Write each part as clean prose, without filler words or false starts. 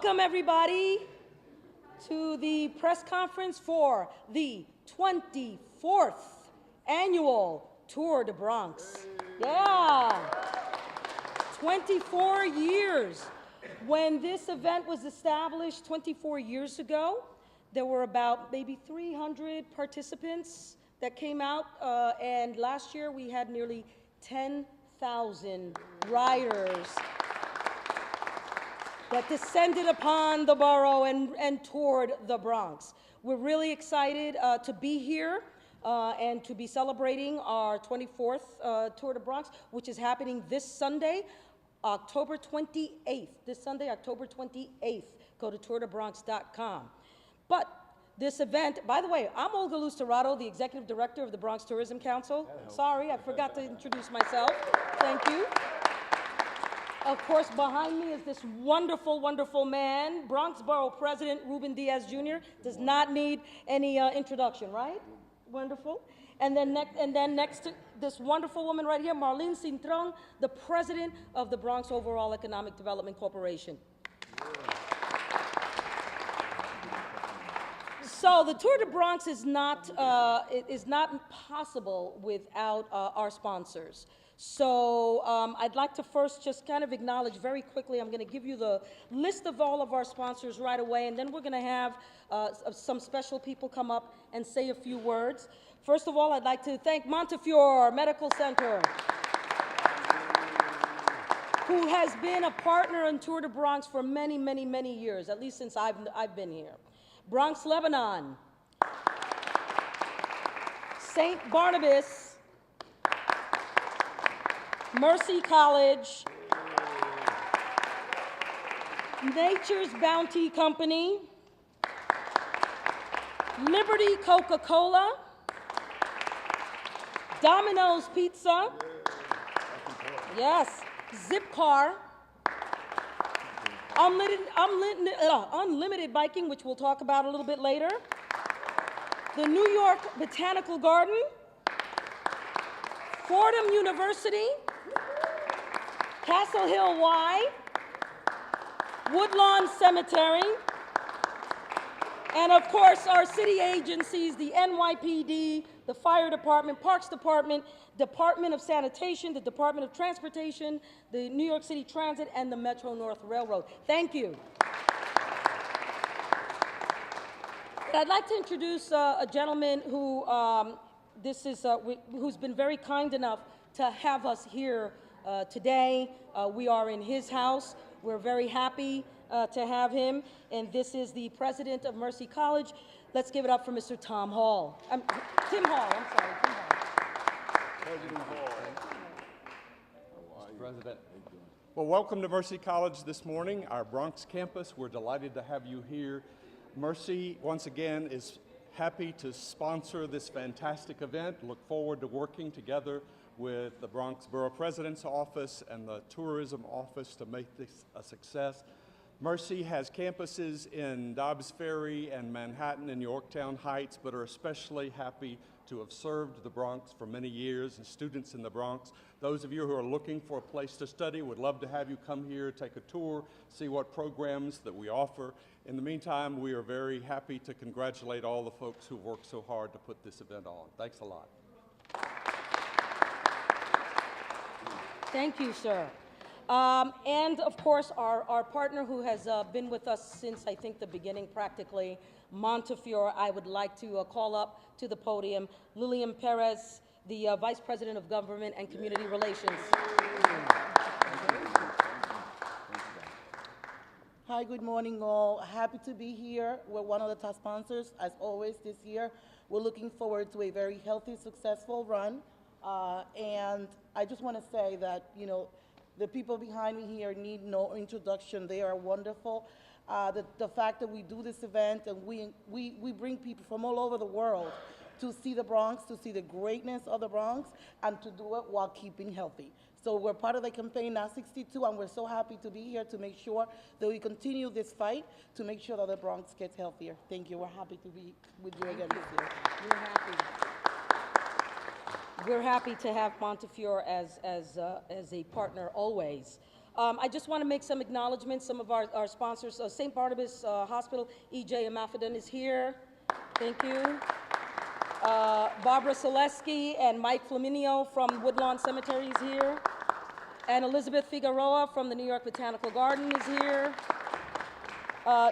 Welcome, everybody, to the press conference for the 24th annual Tour de Bronx. Yeah, 24 years. When this event was established 24 years ago, there were about maybe 300 participants that came out, and last year we had nearly 10,000 riders that descended upon the borough and toured the Bronx. We're really excited to be here and to be celebrating our 24th Tour de Bronx, which is happening this Sunday, October 28th. This Sunday, October 28th. Go to tourdebronx.com. But this event, by the way, I'm Olga Lusterado, the Executive Director of the Bronx Tourism Council. Hello. Sorry, I forgot to introduce myself. Thank you. Of course, behind me is this wonderful, wonderful man, Bronx Borough President Ruben Diaz Jr. Does not need any introduction, right? Wonderful. And then next to this wonderful woman right here, Marlene Cintrón, the President of the Bronx Overall Economic Development Corporation. So the Tour de Bronx is not possible without our sponsors. So I'd like to first just kind of acknowledge very quickly, I'm going to give you the list of all of our sponsors right away, and then we're going to have some special people come up and say a few words. First of all, I'd like to thank Montefiore Medical Center, who has been a partner in Tour de Bronx for many, many, many years, at least since I've been here. Bronx, Lebanon, St. Barnabas, Mercy College, Nature's Bounty Company, Liberty Coca-Cola, Domino's Pizza, yes, Zipcar, Unlimited Biking, which we'll talk about a little bit later, the New York Botanical Garden, Fordham University, Castle Hill Y, Woodlawn Cemetery, and of course our city agencies, the NYPD, the Fire Department, Parks Department, Department of Sanitation, the Department of Transportation, the New York City Transit, and the Metro North Railroad. Thank you. I'd like to introduce a gentleman who who's been very kind enough to have us here today. We are in his house. We're very happy to have him, and this is the president of Mercy College. Let's give it up for Mr. Tom Hall. Tim Hall, I'm sorry, Tim Hall. President Hall. Mr. President. Well, welcome to Mercy College this morning, our Bronx campus. We're delighted to have you here. Mercy, once again, is happy to sponsor this fantastic event. Look forward to working together with the Bronx Borough President's Office and the Tourism Office to make this a success. Mercy has campuses in Dobbs Ferry and Manhattan and Yorktown Heights, but are especially happy to have served the Bronx for many years and students in the Bronx. Those of you who are looking for a place to study would love to have you come here, take a tour, see what programs that we offer. In the meantime, we are very happy to congratulate all the folks who worked so hard to put this event on. Thanks a lot. Thank you, sir. And of course, our partner who has been with us since I think the beginning practically, Montefiore, I would like to call up to the podium, Lillian Perez, the Vice President of Government and Community Relations. Hi, good morning all. Happy to be here. We're one of the top sponsors, as always, this year. We're looking forward to a very healthy, successful run. And I just want to say that, you know, the people behind me here need no introduction. They are wonderful. The fact that we do this event and we bring people from all over the world to see the Bronx, to see the greatness of the Bronx, and to do it while keeping healthy. So we're part of the campaign Not 62, and we're so happy to be here to make sure that we continue this fight to make sure that the Bronx gets healthier. Thank you. We're happy to be with you again this year. We're happy. We're happy to have Montefiore as a partner always. I just want to make some acknowledgments. Some of our sponsors, St. Barnabas Hospital, E.J. Amafidon is here. Thank you. Barbara Selesky and Mike Flaminio from Woodlawn Cemetery is here. And Elizabeth Figueroa from the New York Botanical Garden is here.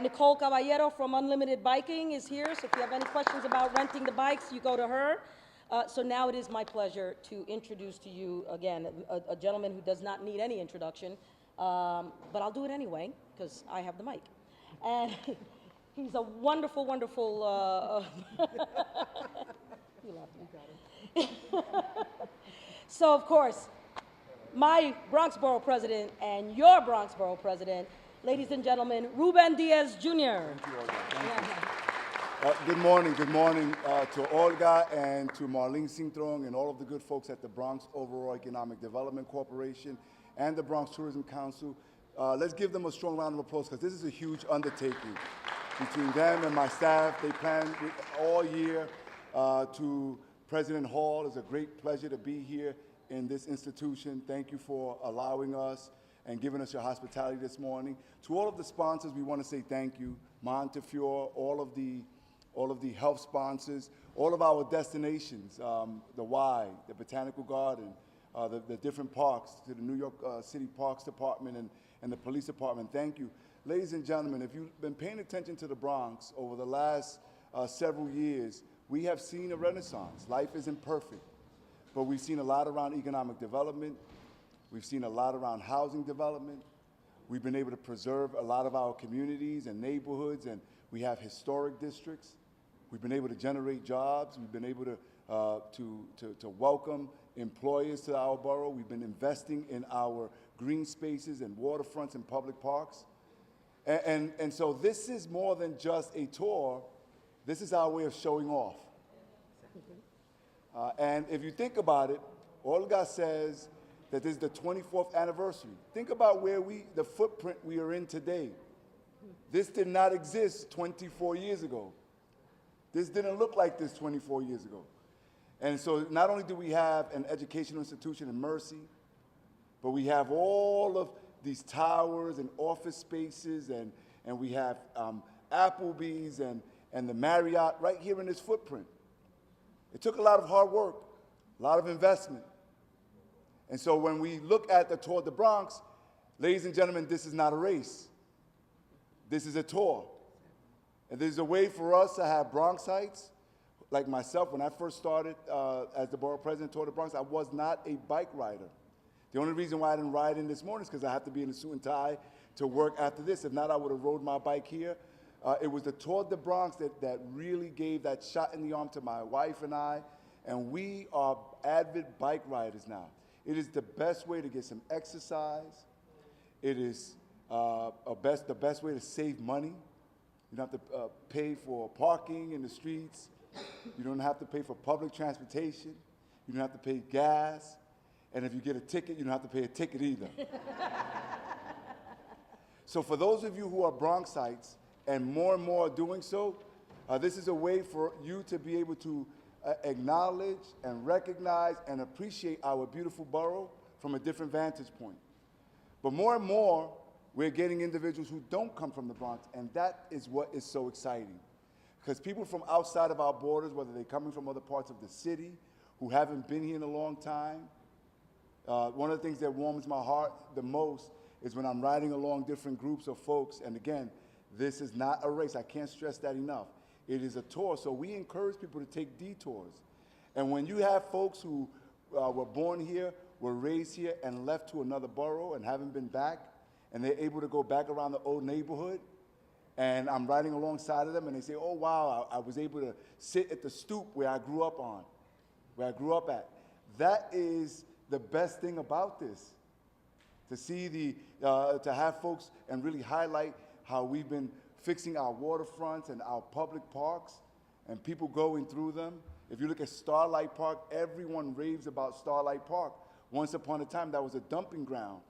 Nicole Caballero from Unlimited Biking is here, so if you have any questions about renting the bikes, you go to her. So now it is my pleasure to introduce to you, again, a gentleman who does not need any introduction, but I'll do it anyway, because I have the mic. And he's a wonderful, wonderful, you laughed, you got it. So, of course, my Bronx Borough President and your Bronx Borough President, ladies and gentlemen, Ruben Diaz Jr. Thank you, Olga. Good morning to Olga and to Marlene Singtrong and all of the good folks at the Bronx Overall Economic Development Corporation and the Bronx Tourism Council. Let's give them a strong round of applause because this is a huge undertaking. Between them and my staff, they planned all year to President Hall. It's a great pleasure to be here in this institution. Thank you for allowing us and giving us your hospitality this morning. To all of the sponsors, we want to say thank you. Montefiore, all of the health sponsors, all of our destinations, the Y, the Botanical Garden, the different parks, to the New York City Parks Department and the Police Department. Thank you. Ladies and gentlemen, if you've been paying attention to the Bronx over the last several years, we have seen a renaissance. Life isn't perfect, but we've seen a lot around economic development. We've seen a lot around housing development. We've been able to preserve a lot of our communities and neighborhoods, and we have historic districts. We've been able to generate jobs. We've been able to welcome employers to our borough. We've been investing in our green spaces and waterfronts and public parks. And so this is more than just a tour. This is our way of showing off. And if you think about it, Olga says that this is the 24th anniversary. Think about the footprint we are in today. This did not exist 24 years ago. This didn't look like this 24 years ago. And so not only do we have an educational institution in Mercy, but we have all of these towers and office spaces, and we have Applebee's and the Marriott right here in this footprint. It took a lot of hard work, a lot of investment. And so when we look at the Tour de Bronx, ladies and gentlemen, this is not a race. This is a tour. And there's a way for us to have Bronxites, like myself. When I first started as the borough president of Tour de Bronx, I was not a bike rider. The only reason why I didn't ride in this morning is because I have to be in a suit and tie to work after this. If not, I would have rode my bike here. It was the Tour de Bronx that really gave that shot in the arm to my wife and I, and we are avid bike riders now. It is the best way to get some exercise. It is the best way to save money. You don't have to pay for parking in the streets. You don't have to pay for public transportation. You don't have to pay gas. And if you get a ticket, you don't have to pay a ticket either. So for those of you who are Bronxites, and more are doing so, this is a way for you to be able to acknowledge and recognize and appreciate our beautiful borough from a different vantage point. But more and more, we're getting individuals who don't come from the Bronx, and that is what is so exciting. Because people from outside of our borders, whether they're coming from other parts of the city, who haven't been here in a long time, one of the things that warms my heart the most is when I'm riding along different groups of folks, and again, this is not a race. I can't stress that enough. It is a tour, so we encourage people to take detours. And when you have folks who were born here, were raised here, and left to another borough and haven't been back, and they're able to go back around the old neighborhood, and I'm riding alongside of them, and they say, oh, wow, I was able to sit at the stoop where I grew up at. That is the best thing about this, to see to have folks and really highlight how we've been fixing our waterfronts and our public parks and people going through them. If you look at Starlight Park, everyone raves about Starlight Park. Once upon a time, that was a dumping ground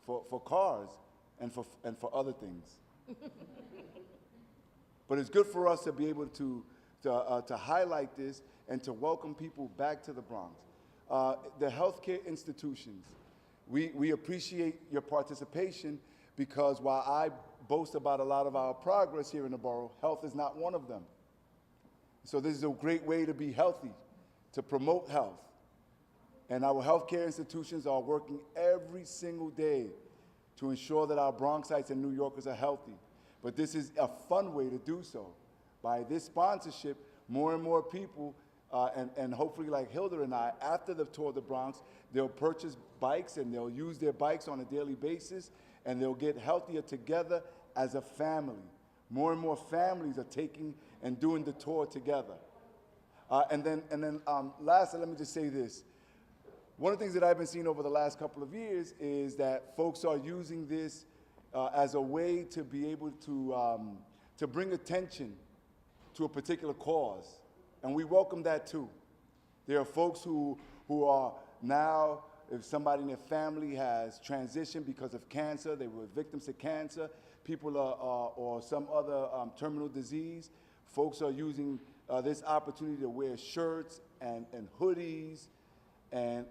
for cars and for other things. But it's good for us to be able to highlight this and to welcome people back to the Bronx. The healthcare institutions, we appreciate your participation because while I boast about a lot of our progress here in the borough, health is not one of them. So this is a great way to be healthy, to promote health. And our healthcare institutions are working every single day to ensure that our Bronxites and New Yorkers are healthy. But this is a fun way to do so. By this sponsorship, more and more people, and hopefully like Hilda and I, after the Tour of the Bronx, they'll purchase bikes and they'll use their bikes on a daily basis and they'll get healthier together as a family. More and more families are taking and doing the tour together. And then lastly, let me just say this. One of the things that I've been seeing over the last couple of years is that folks are using this as a way to be able to bring attention to a particular cause. And we welcome that too. There are folks who are now, if somebody in their family has transitioned because of cancer, they were victims of cancer, people or some other terminal disease, folks are using this opportunity to wear shirts and hoodies and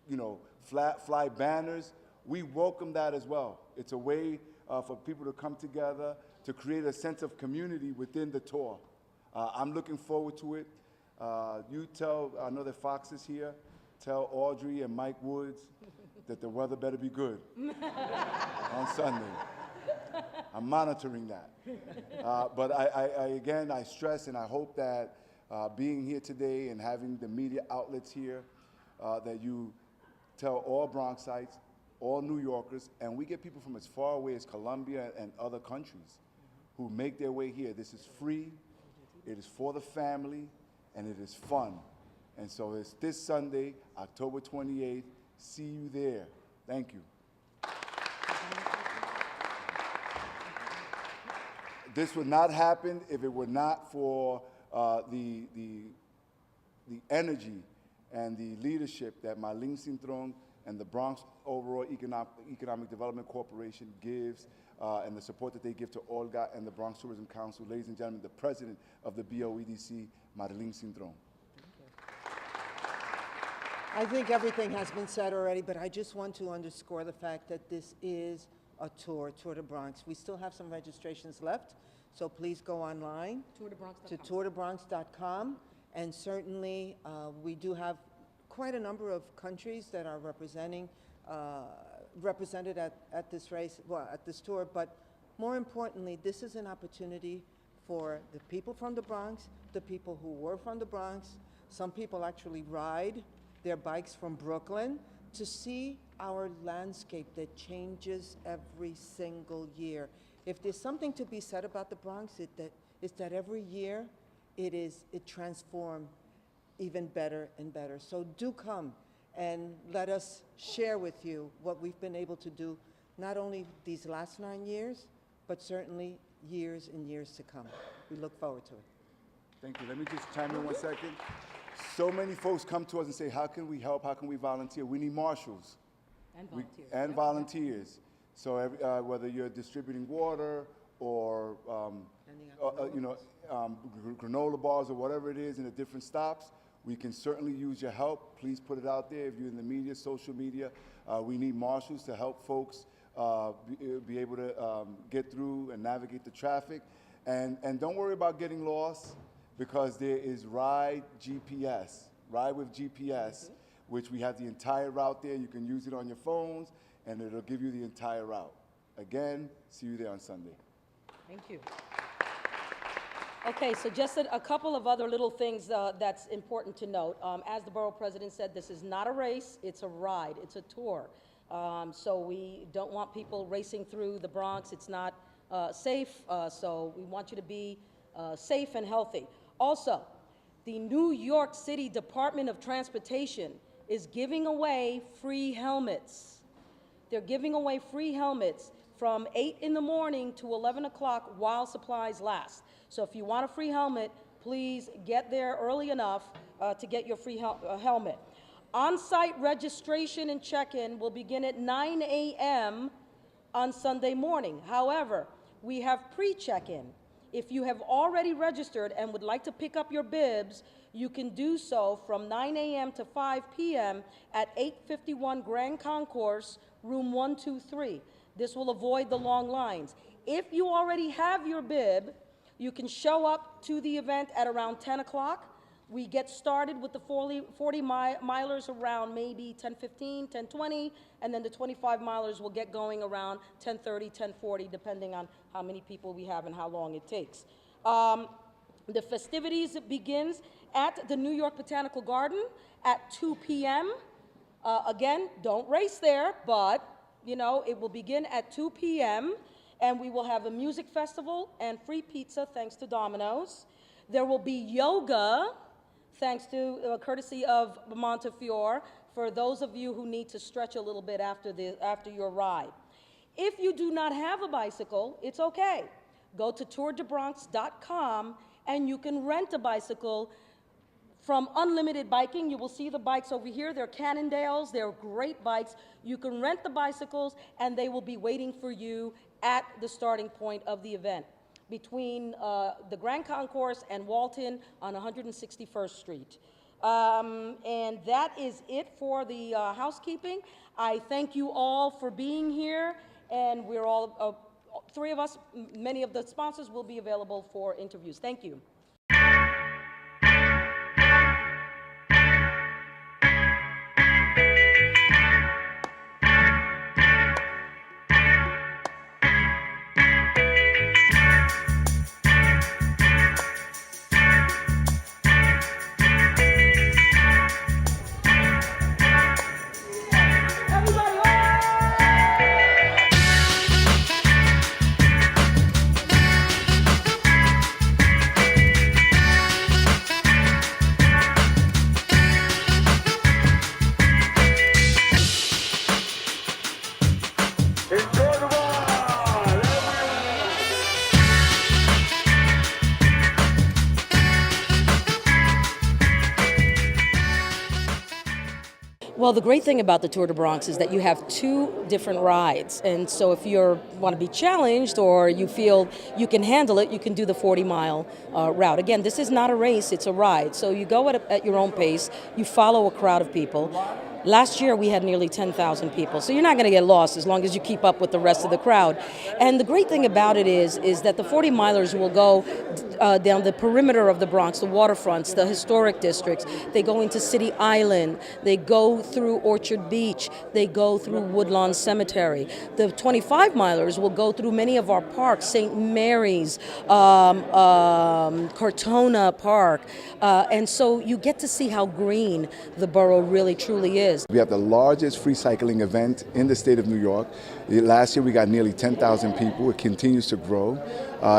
you know, fly banners. We welcome that as well. It's a way for people to come together to create a sense of community within the tour. I'm looking forward to it. You tell, I know that Fox is here, tell Audrey and Mike Woods that the weather better be good on Sunday. I'm monitoring that. But again, I stress and I hope that being here today and having the media outlets here, that you tell all Bronxites, all New Yorkers, and we get people from as far away as Colombia and other countries who make their way here. This is free, it is for the family, and it is fun. And so it's this Sunday, October 28th. See you there. Thank you. This would not happen if it were not for the energy and the leadership that Marlene Cintrón and the Bronx Overall Economic Development Corporation gives, and the support that they give to Olga and the Bronx Tourism Council. Ladies and gentlemen, the president of the BOEDC, Marlene Cintrón. I think everything has been said already, but I just want to underscore the fact that this is a Tour de Bronx. We still have some registrations left, so please go online to tourdebronx.com, and certainly we do have quite a number of countries that are represented at this race, well, at this tour, but more importantly, this is an opportunity for the people from the Bronx, the people who were from the Bronx. Some people actually ride their bikes from Brooklyn to see our landscape that changes every single year. If there's something to be said about the Bronx, it's that every year it transforms even better and better. So do come and let us share with you what we've been able to do, not only these last 9 years, but certainly years and years to come. We look forward to it. Thank you. Let me just chime in 1 second. So many folks come to us and say, how can we help? How can we volunteer? We need marshals. And volunteers. And volunteers. So whether you're distributing water or granola bars or whatever it is in the different stops, we can certainly use your help. Please put it out there. If you're in the media, social media, we need marshals to help folks be able to get through and navigate the traffic. And don't worry about getting lost, because there is Ride GPS, Ride with GPS, which we have the entire route there. You can use it on your phones, and it'll give you the entire route. Again, see you there on Sunday. Thank you. Okay, so just a couple of other little things that's important to note. As the borough president said, this is not a race, it's a ride, it's a tour. So we don't want people racing through the Bronx. It's not safe, so we want you to be safe and healthy. Also, the New York City Department of Transportation is giving away free helmets. They're giving away free helmets from 8 in the morning to 11 o'clock while supplies last. So if you want a free helmet, please get there early enough to get your free helmet. On-site registration and check-in will begin at 9 a.m. on Sunday morning. However, we have pre-check-in. If you have already registered and would like to pick up your bibs, you can do so from 9 a.m. to 5 p.m. at 851 Grand Concourse, room 123. This will avoid the long lines. If you already have your bib, you can show up to the event at around 10 o'clock. We get started with the 40 milers around maybe 10:15, 10:20, and then the 25 milers will get going around 10:30, 10:40, depending on how many people we have and how long it takes. The festivities begins at the New York Botanical Garden at 2 p.m. Again, don't race there, but you know, it will begin at 2 p.m. and we will have a music festival and free pizza thanks to Domino's. There will be yoga, thanks to courtesy of Montefiore, for those of you who need to stretch a little bit after your ride. If you do not have a bicycle, it's okay. Go to tourdebronx.com and you can rent a bicycle from Unlimited Biking. You will see the bikes over here. They're Cannondales. They're great bikes. You can rent the bicycles and they will be waiting for you at the starting point of the event, between the Grand Concourse and Walton on 161st Street. And that is it for the housekeeping. I thank you all for being here, and we're all, three of us, many of the sponsors will be available for interviews. Thank you. Well, the great thing about the Tour de Bronx is that you have two different rides. And so if you want to be challenged or you feel you can handle it, you can do the 40-mile route. Again, this is not a race, it's a ride. So you go at your own pace, you follow a crowd of people. Last year, we had nearly 10,000 people, so you're not going to get lost as long as you keep up with the rest of the crowd. And the great thing about it is that the 40-milers will go down the perimeter of the Bronx, the waterfronts, the historic districts. They go into City Island. They go through Orchard Beach. They go through Woodlawn Cemetery. The 25-milers will go through many of our parks, St. Mary's, Cortona Park. And so you get to see how green the borough really, truly is. We have the largest free cycling event in the state of New York. Last year we got nearly 10,000 people. It continues to grow.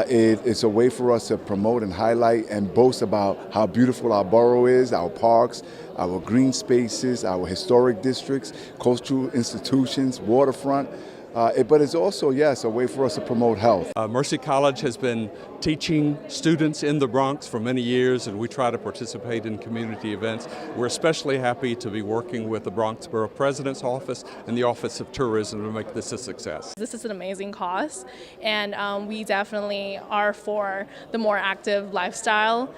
It's a way for us to promote and highlight and boast about how beautiful our borough is, our parks, our green spaces, our historic districts, cultural institutions, waterfront. But it's also, yes, a way for us to promote health. Mercy College has been teaching students in the Bronx for many years, and we try to participate in community events. We're especially happy to be working with the Bronx Borough President's Office and the Office of Tourism to make this a success. This is an amazing cause, and we definitely are for the more active lifestyle,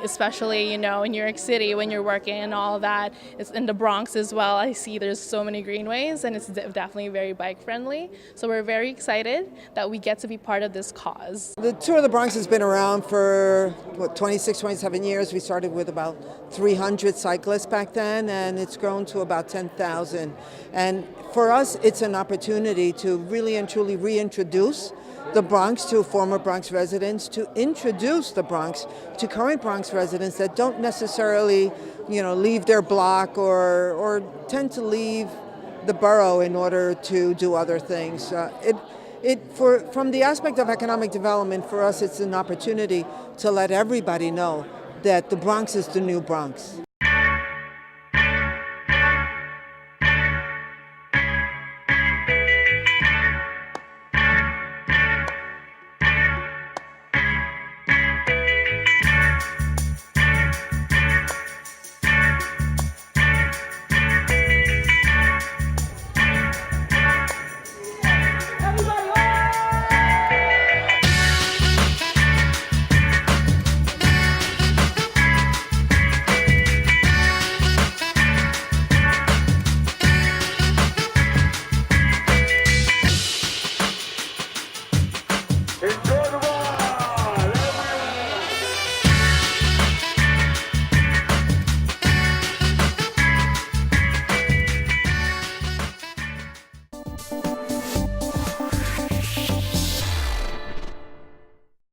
especially, you know, in New York City when you're working and all that. It's in the Bronx as well. I see there's so many greenways, and it's definitely very bike friendly. So we're very excited that we get to be part of this cause. The Tour of the Bronx has been around for, 26, 27 years. We started with about 300 cyclists back then, and it's grown to about 10,000. And for us, it's an opportunity to really and truly reintroduce the Bronx to former Bronx residents, to introduce the Bronx to current Bronx residents that don't necessarily, you know, leave their block or tend to leave the borough in order to do other things. From the aspect of economic development, for us it's an opportunity to let everybody know that the Bronx is the new Bronx.